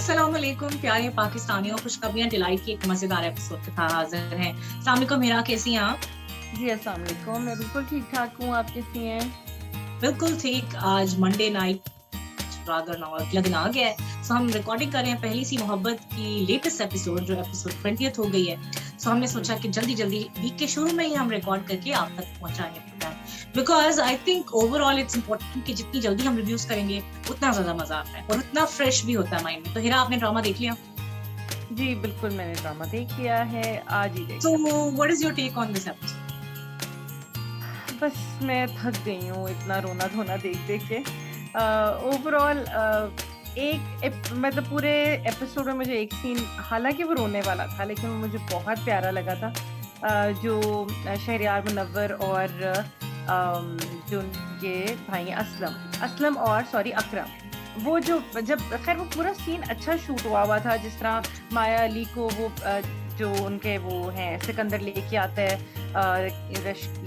अस्सलाम वालेकुम प्यारे पाकिस्तानियों, खुशखबरियां डिलाइट की एक मजेदार एपिसोड के साथ हाजिर हैं। अस्सलाम वालेकुम मीरा, कैसी हैं आप? जी, अस्सलाम वालेकुम। मैं बिल्कुल ठीक-ठाक हूँ, आप कैसी हैं? बिल्कुल ठीक। आज मंडे नाइट रादर नाउ अगला दिन आ गया है। सो हम रिकॉर्डिंग कर रहे हैं पहली सी मोहब्बत की लेटेस्ट एपिसोड, जो एपिसोड 20th हो गई है। सो हमने सोचा कि जल्दी-जल्दी वीक के शुरू में ही हम रिकॉर्ड करके आप तक पहुंचाएंगे program, because I think overall it's important कि जितनी जल्दी हम रिव्यूज करेंगे उतना ज्यादा मजा आता है और उतना फ्रेश भी होता है माइंड में। तो हिरा, आपने ड्रामा देख लिया? जी, बिल्कुल मैंने ड्रामा देख लिया है, आज ही सो देखा। What is your take on this episode? बस मैं थक गई हूँ इतना रोना-धोना देख-देख के। ओवरऑल मतलब पूरे एपिसोड में मुझे एक सीन, हालाँकि वो रोने वाला था, लेकिन वो मुझे बहुत प्यारा लगा था। जो शहरयार मुनव्वर और जो उनके भाई हैं असलम और अकरम, वो जो जब खैर वो पूरा सीन अच्छा शूट हुआ था, जिस तरह माया अली को वो जो उनके वो हैं सिकंदर लेके आता है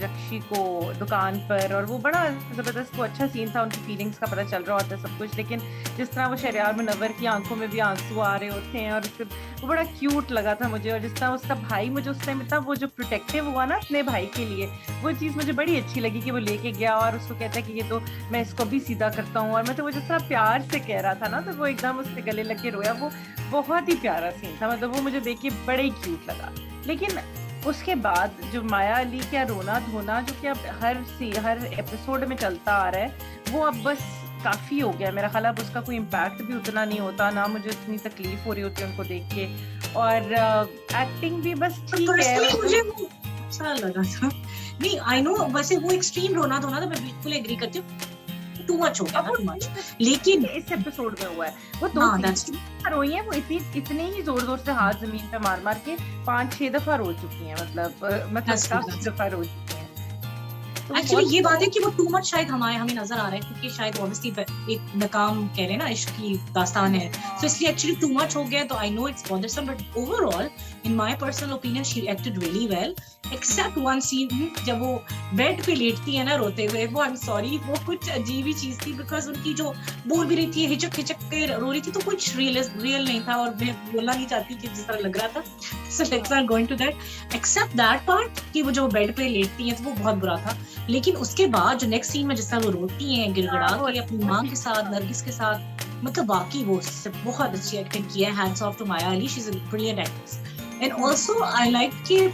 रक्षी को दुकान पर, और वो बड़ा ज़बरदस्त, वो अच्छा सीन था। उनकी फीलिंग्स का पता चल रहा होता है सब कुछ, लेकिन जिस तरह वो शहरयार मुनव्वर की आंखों में भी आंसू आ रहे होते हैं, और उसके वो बड़ा क्यूट लगा था मुझे। और जिस तरह उसका भाई मुझे उस टाइम इतना वो जो प्रोटेक्टिव हुआ ना अपने भाई के लिए, वो चीज़ मुझे बड़ी अच्छी लगी कि वो लेके गया और उसको कहता है कि ये तो मैं इसको भी सीधा करता हूँ। और मैं तो वो जिस तरह प्यार से कह रहा था ना, तो वो एकदम उसके गले लग के रोया। वो बहुत ही प्यारा सीन था, मतलब वो मुझे देख के बड़े ही क्यूट लगा। लेकिन उसके बाद जो माया अली का रोना धोना, जो कि अब हर एपिसोड में चलता आ रहा है, वो अब बस काफ़ी हो गया मेरा ख्याल। अब उसका कोई इम्पैक्ट भी उतना नहीं होता, ना मुझे इतनी तकलीफ हो रही होती है उनको देख के, और एक्टिंग भी बस ठीक है। मुझे वो अच्छा लगा था। नहीं, आई नो, वैसे वो एक्सट्रीम रोना धोना था, मैं बिल्कुल एग्री करती हूँ, टू मच हो गया था, टू मच। लेकिन इस एपिसोड में हुआ है वो हाँ, दैट्स ट्रू। रोई है, वो इतने ही जोर से हाथ जमीन पे मार के 5-6 दफा रो चुकी हैं, मतलब काफी दफा रो चुकी हैं। तो एक्चुअली ये बात है कि वो टू मच शायद हमें नजर आ रहा है, क्योंकि शायद ऑब्वियसली एक नाकाम कह रहे हैं ना, इश्क की दास्तान है, तो इसलिए एक्चुअली टू मच हो गया। तो I know it's bothersome, but overall in my personal opinion she acted really well, except one scene जब वो बेड पे लेटती है ना रोते हुए। वो आई एम सॉरी, वो कुछ अजीब ही चीज थी, बिकॉज उनकी जो बोल भी रही थी, हिचक के रो रही थी, तो कुछ रियल नहीं था, और मैं बोलना नहीं चाहती कि जिस तरह लग रहा था। So let's not going to that, except that part कि वो जो बेड पे लेटती है तो वो बहुत बुरा था। लेकिन उसके बाद जो नेक्स्ट सीन में जिस तरह वो रोती हैं गिड़गिड़ा के अपनी माँ के साथ, नरगिस के साथ, मतलब वाकई वो बहुत अच्छी एक्टिंग की है। Hats off to Maya Ali, she is a brilliant actress. And also I like कि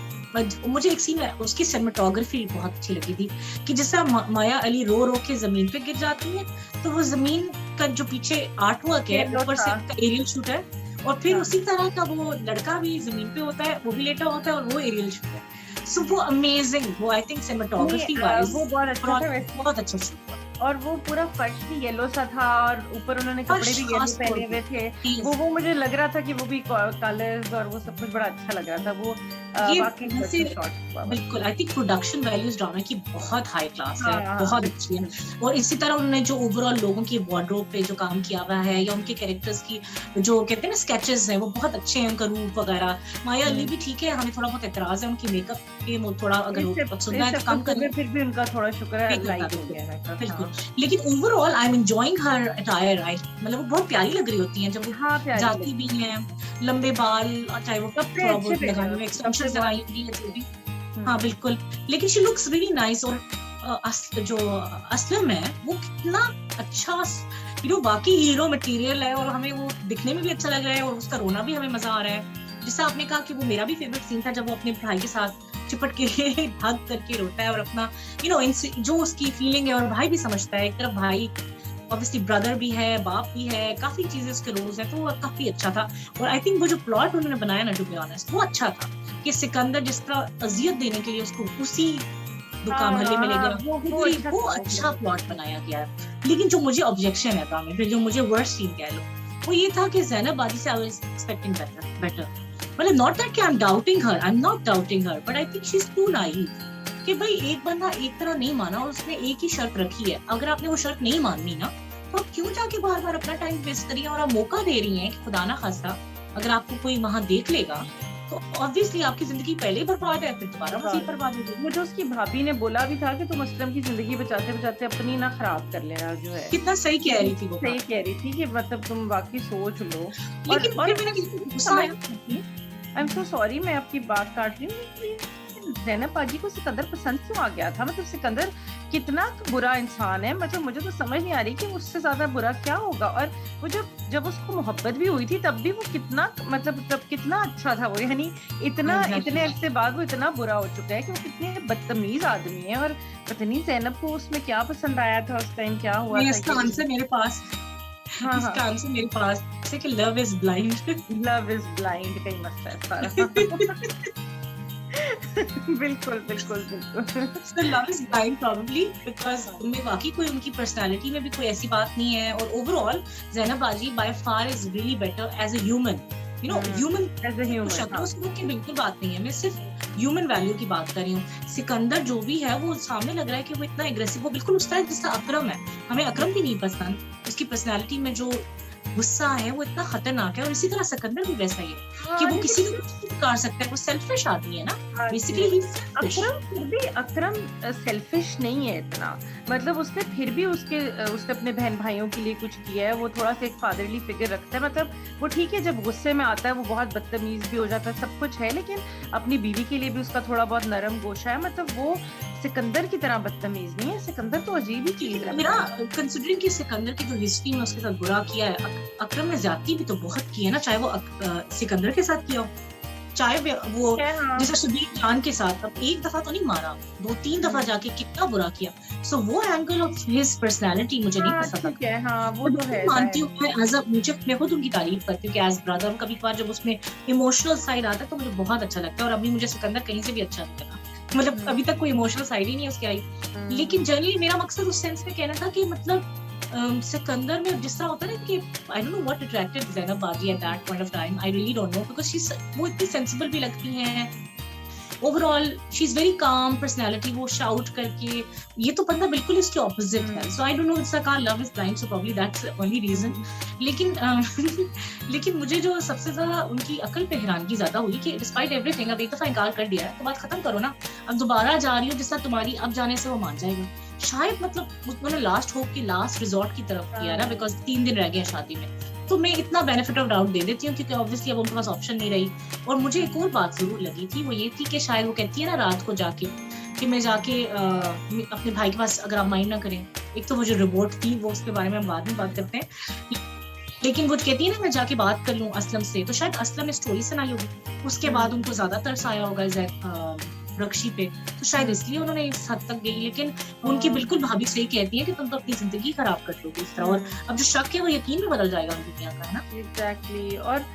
मुझे एक सीन है, उसकी सिनेमेटोग्राफी बहुत अच्छी लगी थी, कि जिस तरह माया अली रो रो के जमीन पे गिर जाती है, तो वो जमीन का जो पीछे आर्ट वर्क है, ऊपर से एरियल शूट है, और फिर उसी तरह का वो लड़का भी जमीन पे होता है, वो भी लेटा होता है, और वो एरियल शूट है। सो वो अमेजिंग, वो आई थिंक सिनेमेटोग्राफी वाइज वो बहुत अच्छा शूट हुआ। और वो पूरा फर्श भी येलो सा था, और ऊपर उन्होंने कपड़े भी येलो पहने हुए थे। वो मुझे लग रहा था कि वो भी कलर्स और वो सब कुछ बड़ा अच्छा लग रहा था। वो बिल्कुल, I think production values drama की बहुत हाई क्लास है, बहुत अच्छी है। और इसी तरह उन्होंने जो ओवरऑल लोगों की वार्डरोब पे जो काम किया हुआ है, या उनके कैरेक्टर्स की जो कहते हैं ना स्केचेस हैं, वो बहुत अच्छे हैं, उनका रूप वगैरह। माया अली भी ठीक है, हमें थोड़ा बहुत एतराज है उनकी मेकअप के, थोड़ा अगर सुनना है तो कम करें, फिर भी उनका थोड़ा शुक्र है। बिल्कुल, लेकिन overall I am enjoying her attire. मतलब वो बहुत प्यारी लग रही होती हैं जब वो जाती भी हैं, लंबे बाल, चाहे वो थोड़ा बहुत लगाए हुए एक्सटेंशंस लगाई हुई है जो भी। हाँ बिल्कुल, लेकिन शी लुक्स रियली नाइस। और जो असलम है वो कितना अच्छा, वाकई हीरो मटेरियल है, और हमें वो दिखने में भी अच्छा लग रहा है, और उसका रोना भी हमें मजा आ रहा है। जैसा आपने कहा कि वो मेरा भी फेवरेट सीन था, जब वो अपने भाई के साथ चिपट के हग करके रोता है, और अपना जो उसकी फीलिंग है, और भाई भी समझता है। एक तरफ भाई ऑब्वियसली ब्रदर भी है, बाप भी है, काफी चीजें उसके रोल्स हैं, तो वो काफी अच्छा था। और आई थिंक वो जो प्लॉट उन्होंने बनाया ना, टू बी ऑनेस्ट, वो अच्छा था, कि सिकंदर जिस तरह अजियत देने के लिए उसको उसी दुकान महल्ले में ले गया, वो अच्छा प्लॉट बनाया गया है। लेकिन जो मुझे ऑब्जेक्शन है ड्रामे पे, जो मुझे वर्स्ट सीन कह लो, वो ये था कि ज़ैनब बादी से आई वाज एक्सपेक्टिंग बेटर। मतलब नॉट दैट कि I am doubting her, but I think she is too naive, कि भाई एक बंदा एक तरह नहीं माना, और उसने एक ही शर्त रखी है। अगर आपने वो शर्त नहीं माननी ना, तो आप क्यों जाके बार बार अपना टाइम वेस्ट करिए, और आप मौका दे रही हैं कि खुदा ना खास्ता अगर आपको कोई वहां देख लेगा, तो ऑब्वियसली आपकी जिंदगी पहले ही बर्बाद है, फिर दोबारा मजीद बर्बाद हो जाएगी। मुझे उसकी भाभी ने बोला भी था कि तुम असलम की जिंदगी बचाते बचाते अपनी ना खराब कर लेना, जो है कितना सही कह रही थी वो, सही कह रही थी कि मतलब तुम वाकई सोच लो। लेकिन और फिर मैंने गुस्सा आया। आई एम सो सॉरी, मैं आपकी बात काट रही हूँ। ज़ैनब पाजी को सिकंदर पसंद क्यों आ गया था? मतलब सिकंदर कितना बुरा इंसान है, मतलब मुझे तो समझ नहीं आ रही कि उससे ज्यादा बुरा क्या होगा। और वो जब उसको मोहब्बत भी हुई थी तब भी वो कितना, मतलब तब कितना अच्छा था वो, यानी इतने अरसे बाद वो इतना बुरा हो चुका है कि वो कितने बदतमीज आदमी है। और पता नहीं ज़ैनब को उसमें क्या पसंद आया था उस टाइम, क्या हुआ था। इसका आंसर मेरे पास, इसका आंसर मेरे पास है कि love is blind. Love is blind का ही मसला है सारा। बिल्कुल बिल्कुल बिल्कुल। So love is blind probably because उनमें वाकई कोई उनकी पर्सनालिटी में भी कोई ऐसी बात नहीं है। और ओवरऑल ज़ैनब बाजी by far is really better as a human, you know, human as a human। शक्लों से की बिल्कुल बात नहीं है, मैं सिर्फ ह्यूमन वैल्यू की बात कर रही हूँ। सिकंदर जो भी है वो सामने लग रहा है कि वो इतना एग्रेसिव, वो बिल्कुल उस तरह जैसा अकरम है। हमें अकरम भी नहीं पसंद, उसकी पर्सनालिटी में जो गुस्सा है वो इतना खतरनाक है। और इसी तरह सिकंदर भी वैसा ही है कि वो किसी को कुछ नहीं कर सकता है, वो सेल्फिश आदमी है ना बेसिकली। ही अकरम फिर भी अकरम सेल्फिश नहीं है इतना, मतलब उसने फिर भी उसने अपने बहन भाइयों के लिए कुछ किया है। वो थोड़ा सा एक फादरली फिगर रखता है, मतलब वो ठीक है जब गुस्से में आता है वो बहुत बदतमीज भी हो जाता है, सब कुछ है, लेकिन अपनी बीवी के लिए भी उसका थोड़ा बहुत नरम गोशा है। मतलब वो सिकंदर की तरह बदतमीज नहीं है। सिकंदर तो अजीब ही चीज है। मेरा कंसिडरिंग कि सिकंदर की जो हिस्ट्री में उसके साथ बुरा किया है, अकरम ने ज्यादती भी तो बहुत की है ना, चाहे वो सिकंदर के साथ किया हो, चाहे वो जैसे शबीर जान के साथ। अब एक दफा तो नहीं मारा, 2-3 दफा जाके कितना बुरा किया। सो वो एंगल ऑफ हिज पर्सनालिटी मुझे नहीं पसंद है। हाँ, वो तो है। मानती हूँ मैं एज अ, मैं खुद उनकी तारीफ करती हूँ कि एज ब्रदर कभी कभार जब उसमें इमोशनल साइड आता है तो मुझे बहुत अच्छा लगता है। और अभी मुझे सिकंदर कहीं से भी अच्छा नहीं लगा, मतलब अभी तक कोई इमोशनल साइड ही नहीं उसकी आई। लेकिन जनरली मेरा मकसद उस सेंस में कहना था कि मतलब सिकंदर में जिस तरह होता है ना कि I don't know what attracted Zainab बाजी at that point of time, I really don't know, because वो इतनी सेंसिबल भी लगती हैं। Overall she is very calm personality, वो शाउट करके, ये तो बंदा बिल्कुल इसके ऑपोजिट है। So I don't know, it's a love is blind, so probably that's the only reason. लेकिन लेकिन मुझे जो सबसे ज्यादा उनकी अकल पे हैरानगी ज्यादा हुई कि डिस्पाइट एवरीथिंग, अब एक दफा इनकार कर दिया है तो बात खत्म करो ना, अब दोबारा जा रही हो जिस तरह तुम्हारी, अब जाने से वो मान जाएगा शायद। मतलब उन्होंने लास्ट होप की लास्ट रिजॉर्ट की तरफ किया ना, बिकॉज 3 दिन रह गए शादी में। तो मैं इतना बेनिफिट ऑफ डाउट दे देती हूँ क्योंकि ऑब्वियसली अब उनके पास ऑप्शन नहीं रही। और मुझे एक और बात जरूर लगी थी, वो ये थी कि शायद वो कहती है ना रात को जाके कि मैं जाके अपने भाई के पास, अगर आप माइंड ना करें, एक तो वो जो रिपोर्ट थी वो उसके बारे में हम बाद में बात करते हैं, लेकिन वो कहती है ना मैं जाके बात कर लूं असलम से, तो शायद असलम ने स्टोरी सुनाई होगी, उसके बाद उनको ज्यादा तरस आया होगा रक्षी पे, तो शायद इसलिए उन्होंने इस हद तक गई। लेकिन उनकी बिल्कुल भाभी सही कहती है कि तुम तो अपनी जिंदगी खराब कर दोगे इस तरह, और अब जो शक है वो यकीन में बदल जाएगा उनकी मियां का, है ना। एग्जैक्टली। और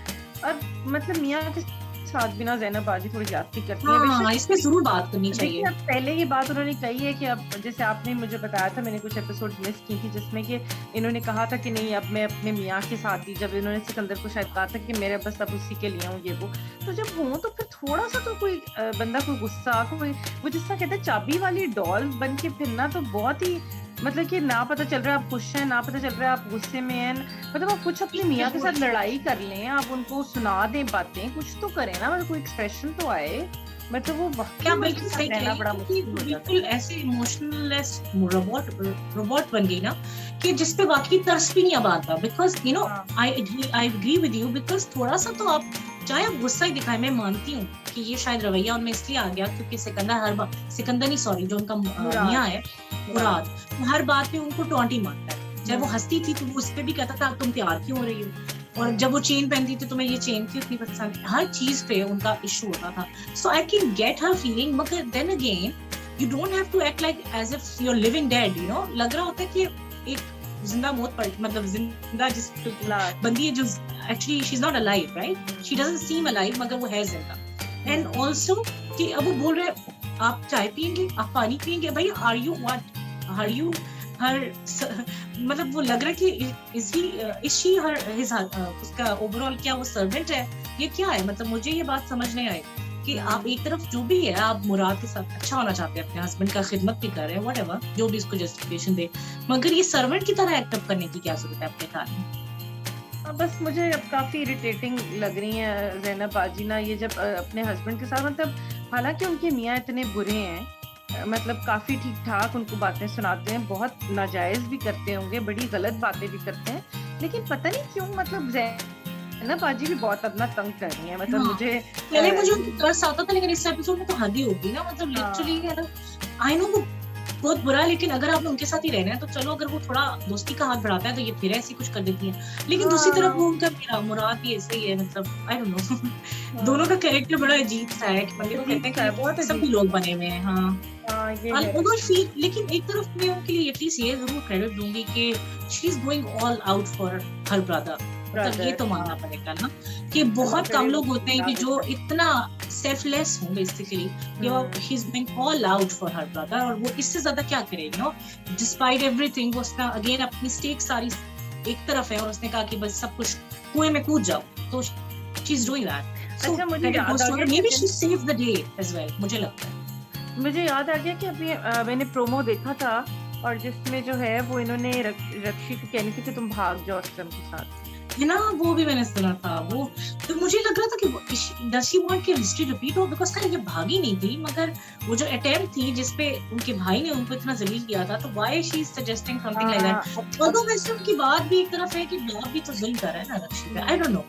मतलब मियां के साथ बिना ज़ैनब बाजी थोड़ी ज्यादती करती है। हाँ, इस पे जरूर बात करनी चाहिए। पहले ये बात उन्होंने कही है कि अब जैसे आपने मुझे बताया था, मैंने कुछ एपिसोड मिस की थी जिसमें कि इन्होंने कहा था कि नहीं अब मैं अपने मियाँ के साथ ही, जब इन्होंने सिकंदर को शायद कहा था कि मेरे बस अब उसी के लिए हूँ ये वो, तो जब हूँ तो फिर थोड़ा सा तो कोई बंदा कोई गुस्सा, कोई वो जिस तरह कहते हैं चाबी वाली डॉल बन के फिरना, तो बहुत ही मतलब कि ना पता चल रहा है आप खुश हैं, ना पता चल रहा है आप गुस्से में हैं। मतलब आप कुछ अपने मियाँ के साथ लड़ाई कर लें, आप उनको सुना दें बातें, कुछ तो करें ना, मतलब कोई एक्सप्रेशन तो आए। मतलब वो क्या बिल्कुल सही कहना, बड़ा बिल्कुल ऐसे इमोशनलेस रोबोट बन गई ना कि जिसपे वाकई तरस भी नहीं अब आता। Because you know I agree with you, because थोड़ा सा तो आप चाहे आप गुस्सा ही दिखाएं, मैं मानती हूँ कि ये शायद रवैया उनमें इसलिए आ गया क्योंकि सिकंदर नहीं सॉरी जो उनका मियां है मुराद, हर बात पे उनको टॉन्टी मारता है। चाहे वो हंसती थी तो वो उस पर भी कहता था तुम तैयार क्यों हो रही हो, और जब वो चेन पहनती थी तो मैं ये चेन क्यों इतनी पसंद, हर चीज पे उनका इशू होता था। So I can get her feeling, मगर then again you don't have to act like as if you are living dead, you know. लग रहा होता है कि एक जिंदा मौत पर, मतलब जिंदा जिस बंदी है जो actually she is not alive, right, she doesn't seam alive, मगर वो है जिंदा। एंड ऑल्सो कि अब वो बोल रहे आप चाय पियेंगे, आप पानी पियेंगे, भाई are you what, are you her, मतलब वो लग रहा है कि उसका ओवरऑल क्या वो सर्वेंट है, ये क्या है। मतलब मुझे ये बात समझ नहीं आई कि आप एक तरफ जो भी है आप मुराद के साथ अच्छा होना चाहते हैं, अपने हस्बैंड का खिदमत भी कर रहे हैं, व्हाटएवर जो भी इसको जस्टिफिकेशन दे, मगर ये सर्वेंट की तरह एक्ट अप करने की क्या जरूरत है अपने ख्याल में। बस मुझे अब काफ़ी इरिटेटिंग लग रही हैं ज़ैनब बाजी ना, ये जब अपने हस्बैंड के साथ, मतलब हालाँकि उनके मियाँ इतने बुरे हैं, मतलब काफ़ी ठीक-ठाक उनको बातें सुनाते हैं, बहुत नाजायज़ भी करते होंगे, बड़ी गलत बातें भी करते हैं, लेकिन पता नहीं क्यों मतलब ज़ैनब बाजी भी बहुत अपना तंग कर रही हैं, मतलब हाँ, मुझे पहले मुझे उनकी तरस आता था, लेकिन इस एपिसोड में तो हद ही होगी ना, मतलब लिटरली है ना। आई नो वो बहुत बुरा है, लेकिन अगर आपने उनके साथ ही रहना है तो चलो, अगर वो थोड़ा दोस्ती का हाथ बढ़ाता है तो ये फिर ऐसी कुछ कर देती है, लेकिन दूसरी तरफ वो उनका मेरा मुराद भी ऐसे ही है, मतलब आई डोंट नो। दोनों का कैरेक्टर बड़ा अजीब सा है, कि बंदे को कहते हैं कि सभी लोग बने हुए हैं। हाँ, लेकिन एक तरफ मैं उनके लिए एटलीस्ट ये जरूर क्रेडिट दूंगी कि she is going all out for her brother, मतलब ये तो मानना पड़ेगा ना, कि बहुत कम लोग होते हैं कि जो इतना सेल्फलेस हो basically, he is going all out for her brother, और वो इससे ज्यादा क्या करेगी, नो डिस्पाइट एवरीथिंग। वो उसका अगेन अपनी स्टेक सारी एक तरफ है, और उसने कहा कि बस सब कुछ कुएं में कूद जाओ, तो she is doing that. So मुझे याद आ गया, maybe she saved the day as well, मुझे लगता है। मुझे याद आ गया कि अभी मैंने प्रोमो देखा था, और जिसमें जो है वो इन्होंने रक्षी को कहनी थी कि तुम भाग जाओ असलम के साथ, है ना, वो भी मैंने सुना था। वो तो मुझे लग रहा था कि डज शी वांट कि हिस्ट्री रिपीट हो, बिकॉज़ ये भागी नहीं थी, मगर वो जो अटेम्प्ट थी जिसपे उनके भाई ने उनको इतना जलील किया था, तो why she is suggesting something like that. Although वैसे उनकी बात भी एक तरफ है कि बाप भी तो जुल्म कर रहा है ना रक्षी पे, आई डोंट नो,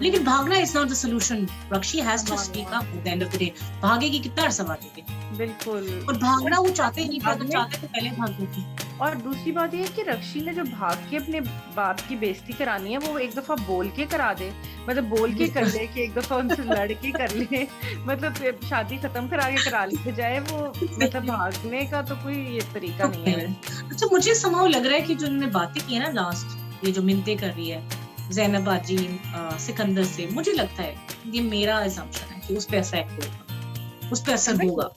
लेकिन भागना is not the solution. Rakshi has to speak up at the end of the day. भागेगी कितना अरसा भागेगी, बिल्कुल, और भागना वो चाहते ही नहीं थे, तो चाहते तो पहले भागती थी। और दूसरी बात ये है कि रक्षी ने जो भाग के अपने बाप की बेइज्जती करानी है, वो एक दफा बोल के करा दे, मतलब बोल के कर ले कि एक दफा उनसे लड़ के कर ले, मतलब शादी खत्म करा के करा ली बजाय वो मतलब भागने का तो कोई ये तरीका नहीं है। अच्छा, मुझे समहाउ लग रहा है कि जो उन्होंने बातें की है ना लास्ट, ये जो मिन्नतें कर रही है ज़ैनब बाजी सिकंदर से, मुझे लगता है ये मेरा असम्पशन है कि उस पे इफेक्ट होगा, उस पे असर होगा।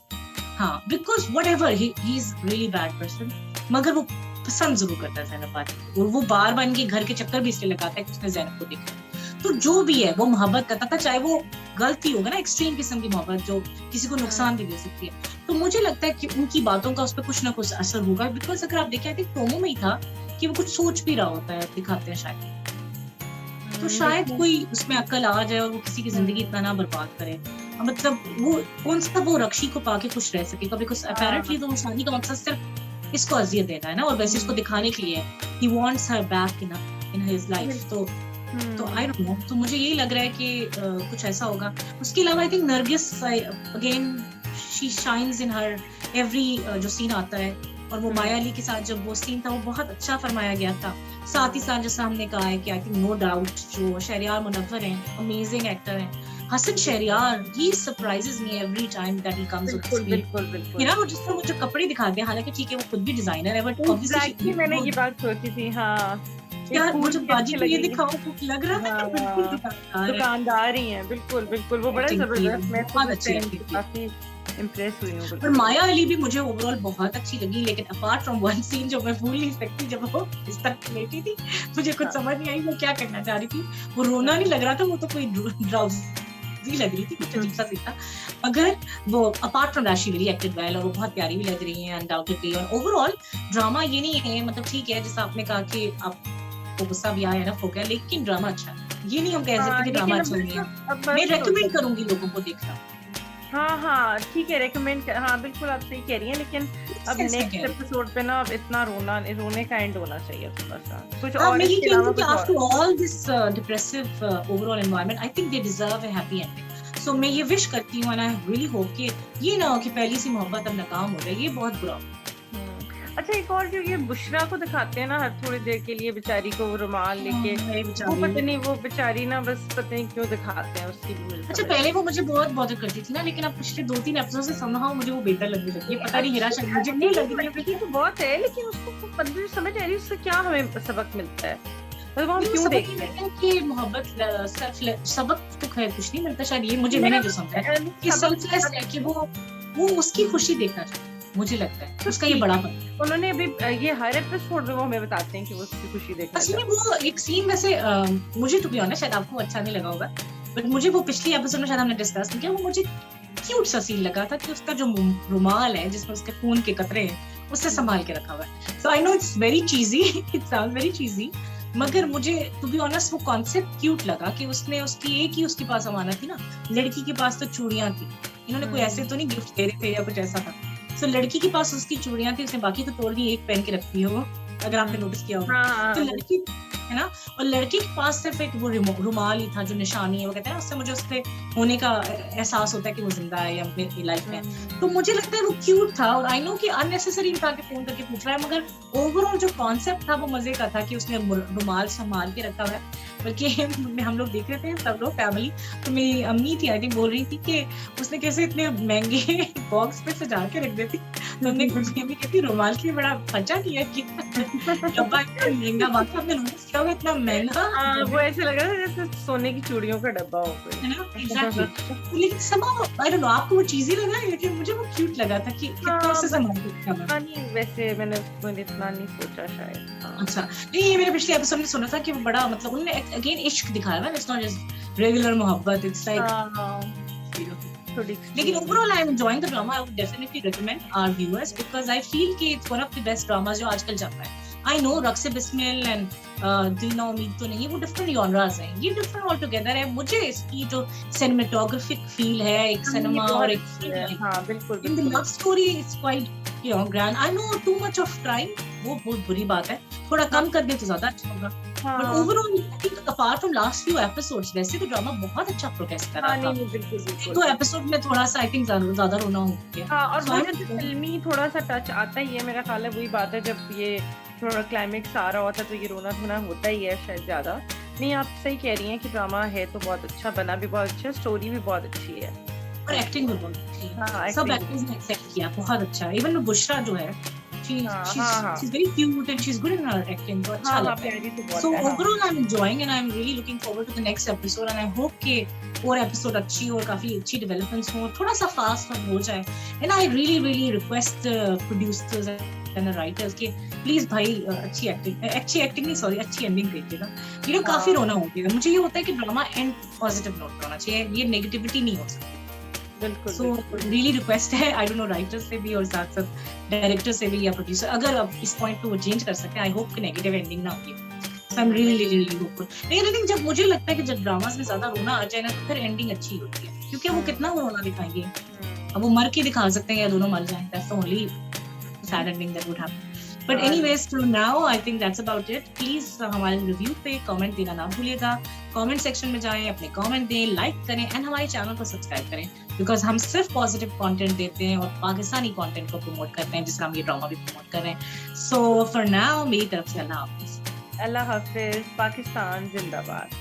हाँ, because whatever he is really bad person, मगर वो पसंद जरूर करता है ज़ैनब बाजी, और वो बार बार इनके घर के चक्कर भी इसलिए लगाता है कि उसने ज़ैनब को देखा। तो जो भी है वो मोहब्बत करता था, चाहे वो गलती होगा ना, एक्सट्रीम किस्म की मोहब्बत जो किसी को नुकसान भी दे सकती है। तो मुझे लगता है कि उनकी बातों का उस पर कुछ ना कुछ असर होगा, बिकॉज अगर आप देखें, आई थिंक प्रोमो में ही था कि वो कुछ सोच भी रहा होता है, दिखाते हैं शायद, तो शायद कोई उसमें अक्ल आ जाए और वो किसी की जिंदगी इतना ना बर्बाद करे, मतलब वो कौन सा वो रक्षी को पाके खुश रह सकेगा, बिकॉज अपेरेंटली तो शादी का मकसद सिर्फ इसको अजियत देना है ना, और वैसे इसको दिखाने के लिए he wants her back in his life. तो आई डोंट नो, तो मुझे यही लग रहा है कि कुछ ऐसा होगा। उसके अलावा I think Nargis again she shines in her every जो सीन आता है, और वो माया अली के साथ जब वो सीन था वो बहुत अच्छा फरमाया गया था। साथ ही साथ जैसा हमने कहा है कि आई थिंक नो डाउट जो शहरियार मुनव्वर हैं, अमेजिंग एक्टर हैं। Hasan Shahryar, he surprises me every time that he comes on screen। बिल्कुल। you know, वो जिस तरह वो जो कपड़े दिखाते हैं, हालांकि ठीक है वो खुद भी डिजाइनर है, बट ऑब्वियसली मैंने ये बात सोची थी। हाँ, यार मुझे बाजी को ये दिखाओ, लग रहा था कि बिल्कुल दुकानदार ही हैं। बिल्कुल वो बड़ा जबरदस्त, मैं बहुत अच्छे काफी इम्प्रेस हुई हूँ। और माया अली भी मुझे ओवरऑल बहुत अच्छी लगी, लेकिन अपार्ट फ्रॉम वन सीन जो मैं भूल नहीं सकती, जब वो इस तरह लेटी थी, मुझे कुछ समझ नहीं आई वो क्या करना चाह रही थी। वो रोना नहीं लग रहा था, वो तो कोई ड्राउजी लग रही थी, कुछ अजीब सा सीन था। अगर वो apart from that she really acted well, और वो बहुत प्यारी भी लग रही है अनडाउटेडली। और ओवरऑल ड्रामा ये नहीं है, मतलब ठीक है जैसा आपने कहा कि आपको गुस्सा भी आया, एनफ हो गया, लेकिन ड्रामा अच्छा है। ये नहीं हम कह सकते कि ड्रामा अच्छा नहीं है। मैं रेकमेंड करूंगी लोगों को देखना। हाँ ठीक है, रेकमेंड हाँ बिल्कुल आप सही कह रही हैं, लेकिन अब नेक्स्ट एपिसोड पे ना अब इतना रोने का एंड होना चाहिए थोड़ा सा कुछ और। मैं ये कहूँगी कि after all this depressive overall environment, I think they deserve a happy ending. So मैं ये विश करती हूँ, एंड आई रियली होप कि ये ना हो कि पहली सी मोहब्बत अब नाकाम हो जाए, ये बहुत बुरा। अच्छा, एक और जो ये बुशरा को दिखाते हैं ना हर थोड़ी देर के लिए, बेचारी को वो रुमाल लेके, वो पता नहीं वो बेचारी ना बस पता नहीं क्यों दिखाते हैं उसकी भी। अच्छा, पहले वो मुझे बहुत बॉदर करती थी ना, लेकिन अब पिछले 2-3 एपिसोड से समहाउ मुझे वो बेहतर लगने लगी है। पता नहीं हिरा शायद मुझे नहीं लग रही है, तो बहुत है, लेकिन उसको पता समझ आ रही उससे क्या हमें सबक मिलता है, मतलब हम क्यों देखते हैं कि मोहब्बत सबक तो खैर कुछ नहीं मिलता शायद, ये मुझे मैंने जो समझा है कि सेल्फलेस है, कि वो उसकी खुशी देखना चाहिए, मुझे लगता है उसका ये बड़ा पन। उन्होंने अभी ये हर एपिसोड में वो हमें बताते हैं कि वो उसकी खुशी देखना चाहिए। वो एक सीन वैसे मुझे टू बी ऑनेस्ट शायद आपको अच्छा नहीं लगा होगा, बट मुझे वो पिछली एपिसोड में शायद हमने डिस्कस किया, वो मुझे क्यूट सा सीन लगा था कि उसका जो रुमाल है जिसमें उसके खून के कतरे हैं उससे संभाल के रखा हुआ है। So I know it's very cheesy, it sounds very cheesy, मगर मुझे टू बी ऑनेस्ट वो कॉन्सेप्ट क्यूट लगा कि उसने उसकी एक ही उसके पास अमानत थी ना, लड़की के पास तो चूड़ियां थी, इन्होंने कोई ऐसे तो नहीं गिफ्ट दे रहे थे या कुछ ऐसा था। सो लड़की के पास उसकी चूड़ियां थी, उसने बाकी तो तोड़ दी, एक पहन के रखती है वो, अगर आपने नोटिस किया होगा। तो लड़की है ना, और लड़के के पास सिर्फ एक वो रुमाल ही था जो निशानी है, वो कहते हैं उससे मुझे उसके होने का एहसास होता है कि वो जिंदा है या अपनी लाइफ में। तो मुझे लगता है वो क्यूट था, और आई नो कि अननेसेसरी उठा के फोन करके पूछ रहा है, मगर ओवरऑल जो कॉन्सेप्ट था वो मजे का था कि उसने रुमाल संभाल के रखा हुआ है। बल्कि हम लोग देख रहे थे सब लोग फैमिली, तो मेरी अम्मी थी आई थिंक बोल रही थी कि उसने कैसे इतने महंगे बॉक्स पे सजा के रख देती। तो हमने अम्मी कहती रुमाल की बड़ा खर्चा किया कि डब्बा इतना महंगा, बाकी आपने नोटिस किया होगा इतना महंगा। वो ऐसे लग रहा था जैसे सोने की चूड़ियों का डब्बा हो कोई, है ना, एग्जैक्टली। लेकिन somehow I don't know, आपको वो चीज ही लगा, लेकिन मुझे वो क्यूट लगा था कि कितना से संभाल के रखा। नहीं वैसे मैंने इतना नहीं सोचा शायद। अच्छा, नहीं ये मैंने पिछले एपिसोड में सुना था कि वो बड़ा मतलब उन्होंने अगेन इश्क दिखाया है, इट्स नॉट जस्ट रेगुलर मोहब्बत, इट्स लाइक लेकिन overall I am enjoying the drama. I would definitely recommend our viewers because I feel कि it's one of the best dramas जो आजकल चल रहा है। I know Raqs-e Bismil and Dil Na उम्मीद तो नहीं, वो डिफरेंट जॉनरास हैं, ये डिफरेंट ऑल टुगेदर है। मुझे इसकी जो सिनेमेटोग्राफिक फील है, एक सिनेमा और एक हां बिल्कुल in the love story it's quite you know grand. I know too much of crime, वो बहुत बुरी बात है, थोड़ा कम कर दे तो ज्यादा अच्छा होगा। But overall I think apart from last few episodes वैसे तो ड्रामा बहुत अच्छा प्रोग्रेस कर रहा था। नहीं बिल्कुल तो एपिसोड में थोड़ा सा आई थिंक ज्यादा रोना हो गया। हां, और वो जैसे फिल्मी थोड़ा सा टच आता ही है, मेरा ख्याल है वही बात है, जब ये थोड़ा क्लाइमेक्स आ रहा होता है तो ये रोना धोना होता ही है शायद ज्यादा। नहीं आप सही कह रही हैं कि ड्रामा है तो बहुत अच्छा बना, भी बहुत अच्छा, स्टोरी भी बहुत अच्छी है और एक्टिंग भी बहुत अच्छी है। हाँ, सब एक्टर्स ने एक्सेप्ट किया, बहुत अच्छा है। इवन बुशरा जो है she's very cute and she's good in her acting, तो अच्छा लगता है। So overall I'm enjoying and I'm really looking forward to the next episode and I hope कि और एपिसोड अच्छी और काफी अच्छी डेवलपमेंट्स हो, थोड़ा सा फास्ट हो जाए। And I really request producers and writers कि प्लीज भाई अच्छी एक्टिंग नहीं सॉरी अच्छी एंडिंग दीजिएगा। ये काफी रोना हो गया मुझे। ये होता है कि ड्रामा एंड पॉजिटिव नोट होना चाहिए, ये नेगेटिविटी नहीं हो सकती। So really रिक्वेस्ट है, आई डोंट नो राइटर से भी और साथ साथ डायरेक्टर से भी या प्रोड्यूसर, अगर अब इस पॉइंट पे वो चेंज कर सकते हैं, आई होप कि नेगेटिव एंडिंग ना हो। So I'm really hopeful। लेकिन आई थिंक जब मुझे लगता है कि जब ड्रामास में ज्यादा रोना आ जाए ना तो फिर एंडिंग अच्छी होती है, क्योंकि वो कितना वो रोना दिखाएंगे, अब वो मर के दिखा सकते हैं या दोनों मर जाएं, that's the only sad ending that would happen। But anyways, till now, I think that's about it. Please हमारे रिव्यू पे कमेंट देना ना भूलिएगा। कमेंट सेक्शन में जाएं, अपने कमेंट दें, लाइक करें एंड हमारे चैनल को सब्सक्राइब करें, बिकॉज हम सिर्फ पॉजिटिव कंटेंट देते हैं और पाकिस्तानी कंटेंट को प्रमोट करते हैं, जिससे हम ये ड्रामा भी प्रमोट कर रहे हैं। सो फॉर नाउ मेरी तरफ से अल्लाह हाफिज। अल्लाह हाफिज। पाकिस्तान जिंदाबाद।